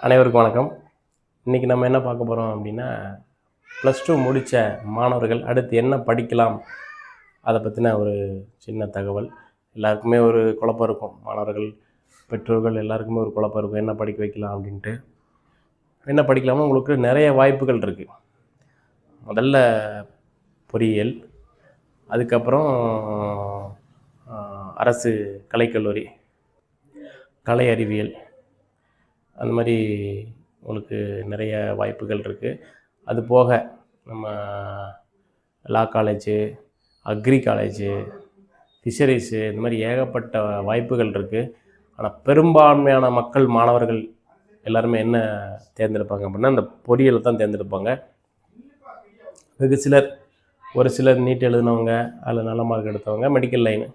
அனைவருக்கும் வணக்கம். இன்றைக்கி நம்ம என்ன பார்க்க போகிறோம் அப்படின்னா, +2 முடித்த மாணவர்கள் அடுத்து என்ன படிக்கலாம் அதை பற்றின ஒரு சின்ன தகவல். எல்லாருக்குமே ஒரு குழப்பம் இருக்கும். மாணவர்கள், பெற்றோர்கள் எல்லாருக்குமே ஒரு குழப்பம் இருக்கும். என்ன படிக்க வைக்கலாம் அப்படின்ட்டு. என்ன படிக்கலாம்னா உங்களுக்கு நிறைய வாய்ப்புகள் இருக்குது. முதல்ல பொறியியல், அதுக்கப்புறம் அரசு கலைக்கல்லூரி, கலை அறிவியல், அந்த மாதிரி உங்களுக்கு நிறைய வாய்ப்புகள் இருக்குது. அது போக நம்ம லா காலேஜு, அக்ரி காலேஜு, ஃபிஷரிஸு, இந்த மாதிரி ஏகப்பட்ட வாய்ப்புகள் இருக்குது. ஆனால் பெரும்பான்மையான மக்கள், மாணவர்கள் எல்லாருமே என்ன தேர்ந்தெடுப்பாங்க அப்படின்னா, அந்த பொறியியலை தான் தேர்ந்தெடுப்பாங்க. வெகு சிலர், ஒரு சிலர் நீட் எழுதினவங்க, அதில் நல்ல மார்க் எடுத்தவங்க மெடிக்கல் லைனு,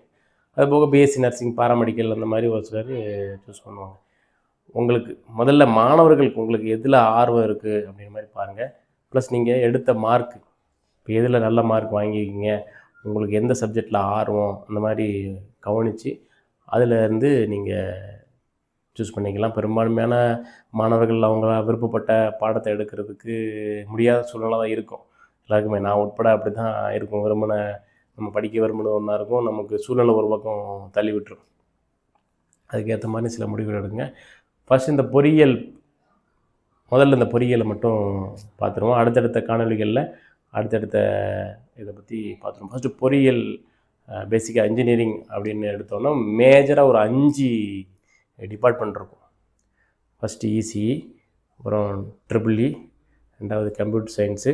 அது போக பிஎஸ்சி நர்சிங், பாராமெடிக்கல், அந்த மாதிரி ஒரு சிலர் சூஸ் பண்ணுவாங்க. உங்களுக்கு முதல்ல மாணவர்களுக்கு உங்களுக்கு எதில் ஆர்வம் இருக்குது அப்படின்ற மாதிரி பாருங்கள். ப்ளஸ் நீங்கள் எடுத்த மார்க்கு, இப்போ எதில் நல்ல மார்க் வாங்கியிருக்கீங்க, உங்களுக்கு எந்த சப்ஜெக்டில் ஆர்வம், அந்த மாதிரி கவனித்து அதிலேருந்து நீங்கள் சூஸ் பண்ணிக்கலாம். பெரும்பான்மையான மாணவர்கள் அவங்க விருப்பப்பட்ட பாடத்தை எடுக்கிறதுக்கு முடியாத சூழ்நிலை தான் இருக்கும் எல்லாருக்குமே. நான் உட்பட அப்படி தான் இருக்கும். நம்ம படிக்க விரும்பினது ஒன்றா இருக்கும், நமக்கு சூழ்நிலை ஒரு பக்கம் தள்ளி விட்டுரும். அதுக்கேற்ற மாதிரி சில முடிவுகள் எடுங்க. ஃபஸ்ட் இந்த பொறியியல், முதல்ல இந்த பொறியியலை மட்டும் பார்த்துருவோம். அடுத்தடுத்த காணொலிகளில் அடுத்தடுத்த இதை பற்றி பார்த்துருவோம். ஃபஸ்ட்டு பொறியியல், பேசிக்காக இன்ஜினியரிங் அப்படின்னு எடுத்தோன்னா மேஜராக ஒரு 5 டிபார்ட்மெண்ட் இருக்கும். ஃபஸ்ட்டு இசிஇ, அப்புறம் ட்ரிபிள்இ, ரெண்டாவது கம்ப்யூட்டர் சயின்ஸு,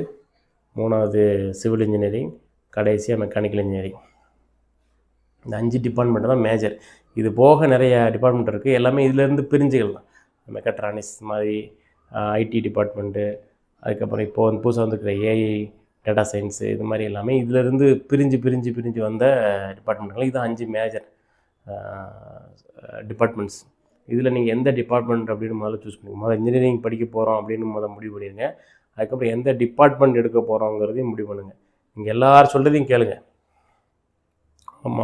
மூணாவது சிவில் இன்ஜினியரிங், கடைசியாக மெக்கானிக்கல் இன்ஜினியரிங். இந்த 5 டிபார்ட்மெண்ட் தான் மேஜர். இது போக நிறைய டிபார்ட்மெண்ட் இருக்குது. எல்லாமே இதிலேருந்து பிரிஞ்சுகள் தான். மெக்கட்ரானிக்ஸ் மாதிரி, ஐடி டிபார்ட்மெண்ட்டு, அதுக்கப்புறம் இப்போது வந்து புதுசாக வந்துருக்கிற ஏஐ, டேட்டா சயின்ஸு, இது மாதிரி எல்லாமே இதிலேருந்து பிரிஞ்சு வந்த டிபார்ட்மெண்ட்டுகள். இது 5 மேஜர் டிபார்ட்மெண்ட்ஸ். இதில் நீங்கள் எந்த டிபார்ட்மெண்ட் அப்படின்னு முதல்ல சூஸ் பண்ணிங்க. முதல்ல இன்ஜினியரிங் படிக்க போகிறோம் அப்படின்னு முடிவு பண்ணிடுங்க. அதுக்கப்புறம் எந்த டிபார்ட்மெண்ட் எடுக்க போகிறோங்கிறதையும் முடிவு பண்ணுங்கள். நீங்கள் எல்லோரும் சொல்கிறதையும் கேளுங்க.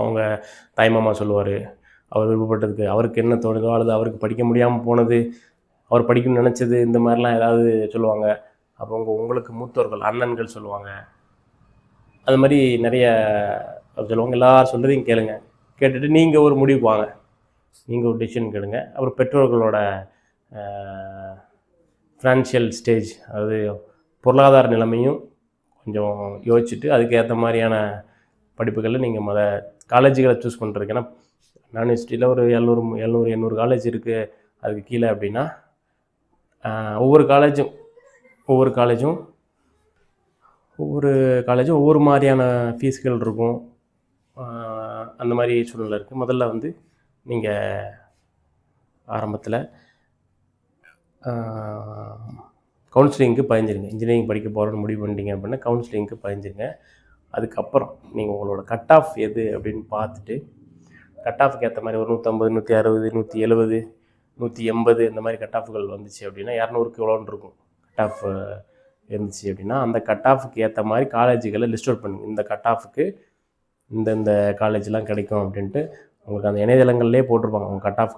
அவங்க தாய்மாமா சொல்லுவார், அவர் விருப்பப்பட்டதுக்கு, அவருக்கு என்ன தோணுதோ அல்லது அவருக்கு படிக்க முடியாமல் போனது, அவர் படிக்கணும்னு நினச்சது, இந்த மாதிரிலாம் ஏதாவது சொல்லுவாங்க. அப்போ உங்களுக்கு மூத்தோர்கள், அண்ணன்கள் சொல்லுவாங்க. அது மாதிரி நிறைய சொல்லுவாங்க. எல்லோரும் சொல்கிறதையும் கேளுங்க. கேட்டுட்டு நீங்கள் ஒரு முடிவுக்கு வாங்க. நீங்கள் ஒரு டிசிஷன் கேளுங்க. அப்புறம் பெற்றோர்களோட ஃபினான்ஷியல் ஸ்டேஜ், அதாவது பொருளாதார நிலைமையும் கொஞ்சம் யோசிச்சுட்டு அதுக்கேற்ற மாதிரியான படிப்புகளில் நீங்கள் காலேஜுகளை சூஸ் பண்ணுறதுக்கு. ஏன்னா யூனிவர்சிட்டியில் ஒரு 700-800 காலேஜ் இருக்குது. அதுக்கு கீழே அப்படின்னா ஒவ்வொரு காலேஜும் ஒவ்வொரு மாதிரியான ஃபீஸ்கள் இருக்கும். அந்த மாதிரி சூழ்நிலை இருக்குது. முதல்ல வந்து நீங்கள் ஆரம்பத்தில் கவுன்சிலிங்க்கு பதிஞ்சிருங்க. இன்ஜினியரிங் படிக்க போகிறோன்னு முடிவு பண்ணிட்டீங்க அப்படின்னா கவுன்சிலிங்க்கு பதிஞ்சிருங்க. அதுக்கப்புறம் நீங்கள் உங்களோட கட் ஆஃப் எது அப்படின்னு பார்த்துட்டு, கட் ஆஃப்க்கு ஏற்ற மாதிரி ஒரு 150, 160, 170, 180 இந்த மாதிரி கட் ஆஃப்கள் வந்துச்சு அப்படின்னா, 200க்கு எவ்வளோன்னு இருக்கும் கட் ஆஃப் இருந்துச்சு அப்படின்னா, அந்த கட் ஆஃபுக்கு ஏற்ற மாதிரி காலேஜுகளை லிஸ்ட் அவுட் பண்ணுங்க. இந்த கட் ஆஃபுக்கு இந்த காலேஜெலாம் கிடைக்கும் அப்படின்ட்டு உங்களுக்கு அந்த இணையதளங்கள்லேயே போட்டிருப்பாங்க. அவங்க கட் ஆஃப்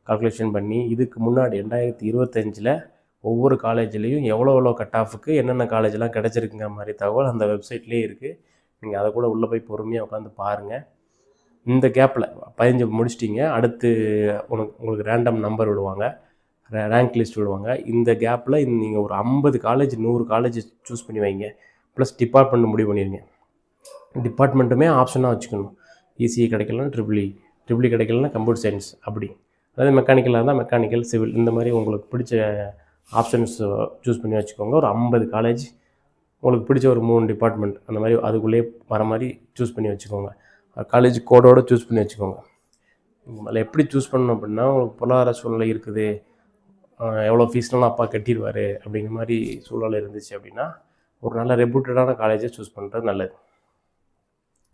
கால்குலேஷன் பண்ணி இதுக்கு முன்னாடி 2025 ஒவ்வொரு காலேஜ்லேயும் எவ்வளோ கட் ஆஃபுக்கு என்னென்ன காலேஜெலாம் கிடச்சிருக்குங்கிற மாதிரி தகவல் அந்த வெப்சைட்லேயே இருக்குது. நீங்கள் அதை கூட உள்ளே போய் பொறுமையாக உட்காந்து பாருங்கள். இந்த கேப்பில் 15 முடிச்சிட்டிங்க. அடுத்து உங்களுக்கு ரேண்டம் நம்பர் விடுவாங்க, ரேங்க் லிஸ்ட் விடுவாங்க. இந்த கேப்பில் நீங்கள் ஒரு 50 காலேஜ் 100 காலேஜ் சூஸ் பண்ணி வைங்க. ப்ளஸ் டிபார்ட்மெண்ட் முடிவு பண்ணிடுங்க. டிபார்ட்மெண்ட்டுமே ஆப்ஷனாக வச்சுக்கணும். இசிஇ கிடைக்கலன்னா ட்ரிபிள்இ கிடைக்கலன்னா கம்ப்யூட்டர் சயின்ஸ், அப்படி. அதாவது மெக்கானிக்கலாக இருந்தால் மெக்கானிக்கல், சிவில், இந்த மாதிரி உங்களுக்கு பிடிச்ச ஆப்ஷன்ஸ் சூஸ் பண்ணி வச்சுக்கோங்க. ஒரு 50 காலேஜ், உங்களுக்கு பிடிச்ச ஒரு 3 டிபார்ட்மெண்ட், அந்த மாதிரி அதுக்குள்ளேயே வர மாதிரி சூஸ் பண்ணி வச்சுக்கோங்க. காலேஜ் கோடோடு சூஸ் பண்ணி வச்சுக்கோங்க. அதில் எப்படி சூஸ் பண்ணணும் அப்படின்னா, உங்களுக்கு பொருளாதார சூழ்நிலை இருக்குது, எவ்வளோ ஃபீஸ்னாலும் அப்பா கட்டிடுவார் அப்படிங்கிற மாதிரி சூழ்நிலை இருந்துச்சு அப்படின்னா, ஒரு நல்ல ரெப்யூட்டடான காலேஜை சூஸ் பண்ணுறது நல்லது.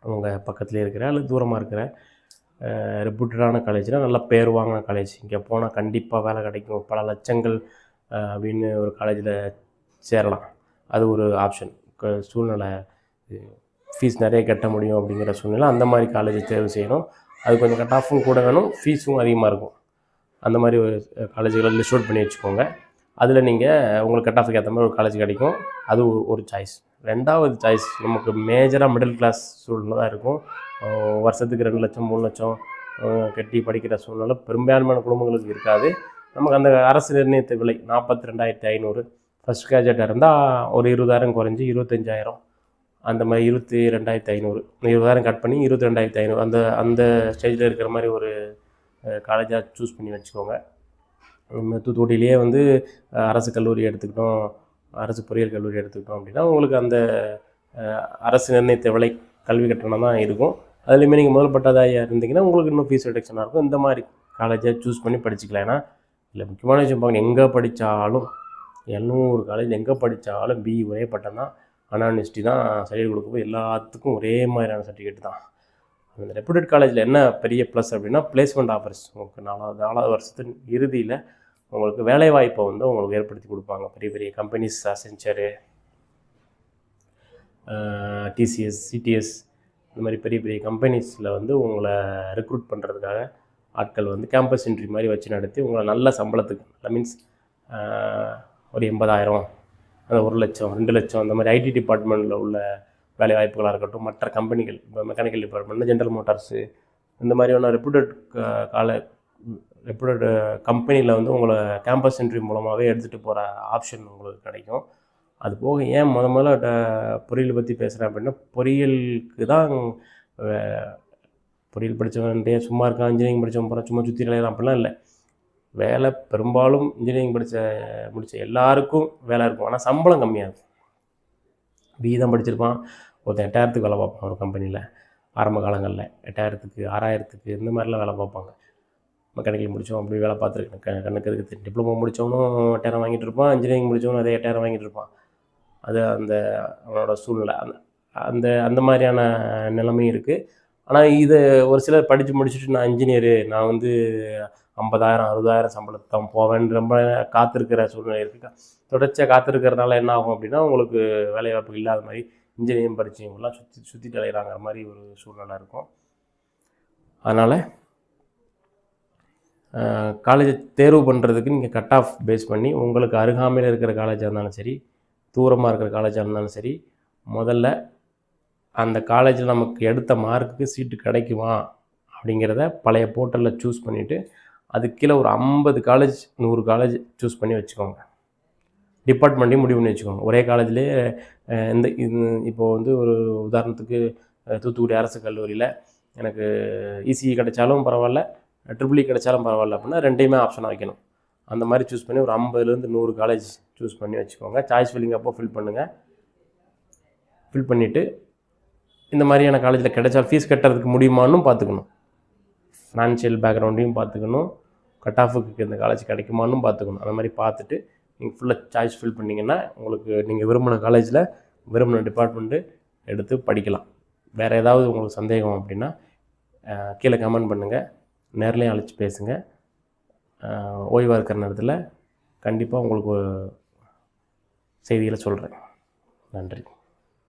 அவங்க பக்கத்துலேயே இருக்கிற அல்லது தூரமாக இருக்கிற ரெப்யூட்டடான காலேஜில் நல்ல பேர் வாங்கின காலேஜ், இங்கே போனால் கண்டிப்பாக வேலை கிடைக்கும், பல லட்சங்கள் அப்படின்னு ஒரு காலேஜில் சேரலாம். அது ஒரு ஆப்ஷன். சூழ்நிலை ஃபீஸ் நிறைய கட்ட முடியும் அப்படிங்கிற சூழ்நிலை, அந்த மாதிரி காலேஜை தேர்வு செய்யணும். அது கொஞ்சம் கட் ஆஃபும் கூட வேணும், ஃபீஸும் அதிகமாக இருக்கும். அந்த மாதிரி ஒரு காலேஜுகளை லிஸ்ட் அவுட் பண்ணி வச்சுக்கோங்க. அதில் நீங்கள் உங்களுக்கு கட் ஆஃபுக்கு ஏற்ற மாதிரி ஒரு காலேஜ் கிடைக்கும். அது ஒரு சாய்ஸ். 2வது சாய்ஸ் நமக்கு மேஜராக மிடில் கிளாஸ் சூழ்நிலை தான் இருக்கும். வருஷத்துக்கு 2 லட்சம் 3 லட்சம் கட்டி படிக்கிற சூழ்நிலை பெரும்பான்மையான குடும்பங்களுக்கு இருக்காது. நமக்கு அந்த அரசு நிர்ணயித்த விலை 42,500 ஃபஸ்ட் கிராஜுவேட்டாக இருந்தால் ஒரு 20,000 குறைஞ்சி 25,000 அந்த மாதிரி 22,500 20,000 கட் பண்ணி 22,500 அந்த அந்த ஸ்டேஜில் இருக்கிற மாதிரி ஒரு காலேஜாக சூஸ் பண்ணி வச்சுக்கோங்க. தூத்துக்குடியிலேயே வந்து அரசு கல்லூரி எடுத்துக்கிட்டோம், அரசு பொறியியல் கல்லூரி எடுத்துக்கிட்டோம் அப்படின்னா உங்களுக்கு அந்த அரசு நிர்ணயித்த விலை கல்வி கட்டணம் தான் இருக்கும். அதுலேயுமே நீங்கள் முதல் பட்டதாரியாக இருந்தீங்கன்னா உங்களுக்கு இன்னும் ஃபீஸ் ரிடக்ஷனாக இருக்கும். இந்த மாதிரி காலேஜை சூஸ் பண்ணி படிச்சுக்கலாம். ஏன்னா இல்லை முக்கியமான விஷயம் பாருங்கள், எங்கே படித்தாலும் 700 காலேஜ் எங்கே படித்தாலும் பிஇ ஒரே பட்டம் தான், அனானிஸ்டி தான் சர்டிஃபிகேட் கொடுக்கும்போது எல்லாத்துக்கும் ஒரே மாதிரியான சர்டிஃபிகேட் தான். அந்த ரெப்யூட்டட் காலேஜில் என்ன பெரிய ப்ளஸ் அப்படின்னா பிளேஸ்மெண்ட் ஆஃபர்ஸ். உங்களுக்கு 4வது வருஷத்தின் இறுதியில் உங்களுக்கு வேலைவாய்ப்பை வந்து உங்களுக்கு ஏற்படுத்தி கொடுப்பாங்க. பெரிய பெரிய கம்பெனிஸ், அசென்ச்சரு, டிசிஎஸ், சிடிஎஸ் இந்த மாதிரி பெரிய பெரிய கம்பெனிஸில் வந்து உங்களை ரெக்ரூட் பண்ணுறதுக்காக ஆட்கள் வந்து கேம்பஸ் இன்ட்ரி மாதிரி வச்சு நடத்தி உங்களை நல்ல சம்பளத்துக்கு, நல்ல மீன்ஸ் ஒரு 80,000 அந்த 1 லட்சம் 2 லட்சம் அந்த மாதிரி ஐடி டிபார்ட்மெண்ட்டில் உள்ள வேலை வாய்ப்புகளாக இருக்கட்டும், மற்ற கம்பெனிகள் இப்போ மெக்கானிக்கல் டிபார்ட்மெண்ட், ஜென்ரல் மோட்டார்ஸு இந்த மாதிரியான ரெப்யூட்டட் கம்பெனியில் வந்து உங்களை கேம்பஸ் இன்ட்ரி மூலமாகவே எடுத்துகிட்டு போகிற ஆப்ஷன் உங்களுக்கு கிடைக்கும். அது போக ஏன் முதல்ல பொறியியல் பற்றி பேசுகிறேன் அப்படின்னா, பொறியியலுக்கு தான் பொறியியல் படித்தவன்ட்டே சும்மா இருக்கான், இன்ஜினியரிங் படித்தவன் போகிறான் சும்மா சுற்றி நிலையலாம் அப்படிலாம் இல்லை. வேலை பெரும்பாலும் இன்ஜினியரிங் முடித்த எல்லாருக்கும் வேலை இருக்கும். ஆனால் சம்பளம் கம்மியாக இருக்கும். பிஇ தான் படிச்சிருப்பான், ஒருத்தன் 8,000க்கு வேலை பார்ப்பான் ஒரு கம்பெனியில். ஆரம்ப காலங்களில் 8,000க்கு 6,000க்கு இந்த மாதிரிலாம் வேலை பார்ப்பாங்க. மெக்கானிக்கல் முடித்தோம் அப்படி வேலை பார்த்துருக்கேன். கண்ணுக்கு இருக்குது. டிப்ளமோ முடித்தவனும் 8,000 வாங்கிட்டு இருப்பான், இன்ஜினியரிங் முடித்தவனும் அதே 8,000 வாங்கிட்டு இருப்பான். அது அந்த அவனோட சூழ்நிலை. அந்த அந்த மாதிரியான நிலைமையும் இருக்குது. ஆனால் இது ஒரு சிலர் படித்து முடிச்சுட்டு நான் இன்ஜினியரு, நான் வந்து 50,000 60,000 சம்பளத்துக்கு தான் போவேன்னு ரொம்ப காத்திருக்கிற சூழ்நிலை இருக்குது. தொடர்ச்சியாக காத்திருக்கிறதுனால என்ன ஆகும் அப்படின்னா, உங்களுக்கு வேலைவாய்ப்பு இல்லாத மாதிரி இன்ஜினியரிங் படித்தவங்களாம் சுற்றிட்டு அலைகிறாங்கிற மாதிரி ஒரு சூழ்நிலை இருக்கும். அதனால் காலேஜை தேர்வு பண்ணுறதுக்கு நீங்கள் கட் ஆஃப் பேஸ் பண்ணி உங்களுக்கு அருகாமையில் இருக்கிற காலேஜாக இருந்தாலும் சரி, தூரமாக இருக்கிற காலேஜாக இருந்தாலும் சரி, முதல்ல அந்த காலேஜில் நமக்கு எடுத்த மார்க்குக்கு சீட்டு கிடைக்குமா அப்படிங்கிறத பழைய போர்ட்டலில் சூஸ் பண்ணிவிட்டு அதுக்கு கீழே ஒரு 50 காலேஜ் 100 காலேஜ் சூஸ் பண்ணி வச்சுக்கோங்க. டிபார்ட்மெண்ட்டையும் முடிவு பண்ணி வச்சுக்கோங்க. ஒரே காலேஜ்லேயே இப்போது வந்து ஒரு உதாரணத்துக்கு தூத்துக்குடி அரசு கல்லூரியில் எனக்கு இசிஇ கிடைச்சாலும் பரவாயில்ல, ட்ரிபிள்இ கிடைச்சாலும் பரவாயில்ல அப்படின்னா 2யுமே ஆப்ஷனாக வைக்கணும். அந்த மாதிரி சூஸ் பண்ணி ஒரு 50லேருந்து 100 காலேஜ் சூஸ் பண்ணி வச்சுக்கோங்க. சாய்ஸ் ஃபில்லிங் அப்போ ஃபில் பண்ணுங்கள். ஃபில் பண்ணிவிட்டு இந்த மாதிரியான காலேஜில் கிடைச்சா ஃபீஸ் கட்டுறதுக்கு முடியுமான்னு பார்த்துக்கணும். ஃபினான்ஷியல் பேக்ரவுண்டையும் பார்த்துக்கணும். கட் ஆஃபுக்கு இந்த காலேஜ் கிடைக்குமான்னு பார்த்துக்கணும். அந்த மாதிரி பார்த்துட்டு நீங்கள் ஃபுல்லாக சாய்ஸ் ஃபில் பண்ணிங்கன்னா உங்களுக்கு நீங்கள் விரும்பின காலேஜில் விரும்பின டிபார்ட்மெண்ட்டு எடுத்து படிக்கலாம். வேறு ஏதாவது உங்களுக்கு சந்தேகம் அப்படின்னா கீழே கமெண்ட் பண்ணுங்கள், நேர்லேயும் அழைச்சி பேசுங்க. ஓய்வாக இருக்கிற நேரத்தில் கண்டிப்பாக உங்களுக்கு செய்திகளை சொல்கிறேன். நன்றி.